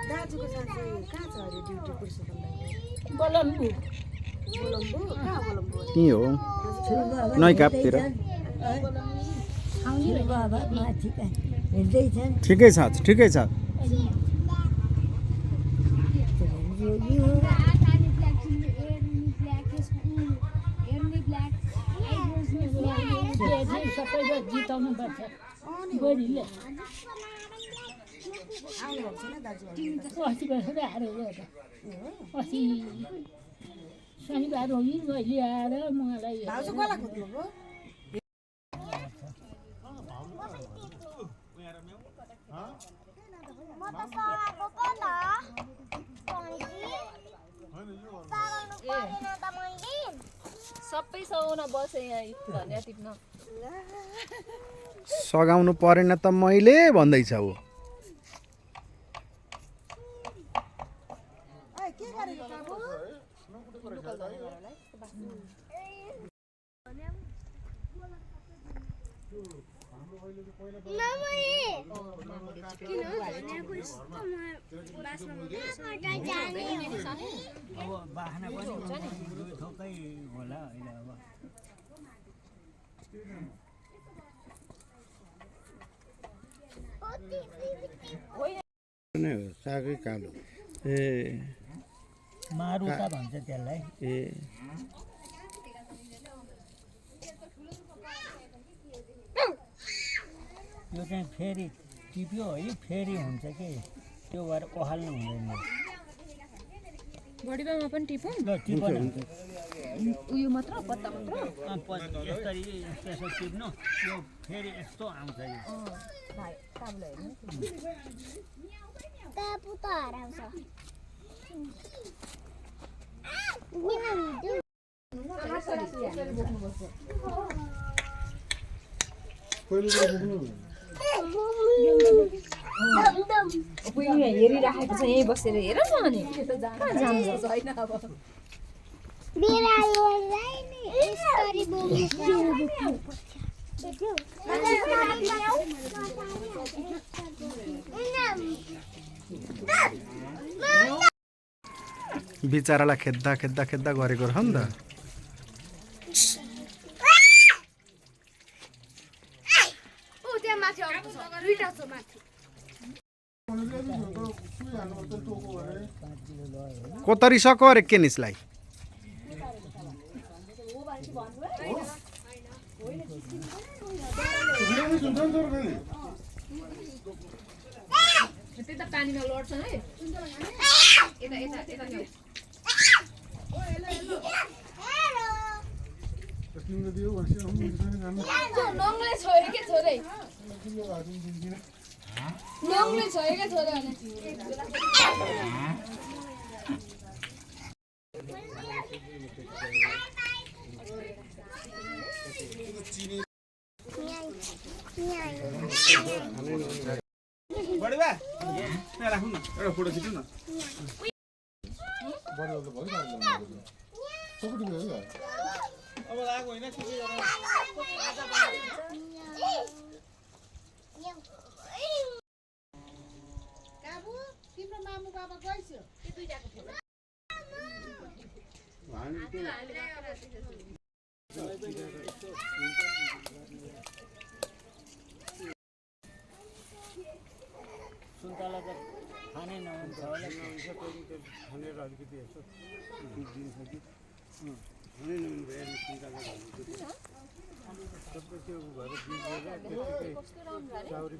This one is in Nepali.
दाजुको साथी कहाँ छ अरे ड्युटी पुरुषोत्तमलाई बोलम्बु बोलम्बु कहाँ बोलम्बु त्यही हो नैकापतिर ठिकै छ ठिकै छ सबैले जिताउनु पर्छ बुढीले अस्ति भर्खरै आएर अस्ति शनिबार हो कि मैले आएर मलाई सबै सगाउन बसे यहाँ धनियाँ टिप्न सघाउनु परेन त मैले भन्दैछ ऊ सागै कालो ए मारुता भन्छ त्यसलाई ए यो चाहिँ फेरि टिप्यो है फेरि हुन्छ कि त्यो भएर ओहाल्नु हुँदैन बडीमा पनि टिपौँ ल टिप उयो मात्र पत्ता मात्र यसरी यसो टिप्नु यो फेरि यस्तो आउँछ यो भाइ काबुलाई हेर्नु Tapu to haraउँछ हेरिराखेको छ यहीँ बसेर हेर न अनि कहाँ जान्छ छैन अब बिरालोलाई नि यसरी बिचारालाई खेद्दा खेद्दा खेद्दा गरेको रह नि त कोतरी सको अरे केनिसलाई त्यता पानीमा लड्छ है यता यता यता नङले छोयो के छोरै नङले छोयो के छोरा बढीबा यहाँ राख्नु न एउटा फोटो खिच्नु न अब लागो होइन काबु तिम्रो मामु बाबा गइसक्यो त्यो दुईटाको फोटो सुन्तला त खाने नहुन्छ होला भनेर अलिकति यसो दिन्छ कि खाने नहुने भयो सुन्तला सबै त्यो भएर बिग्रेर त्यतिकै चाउरी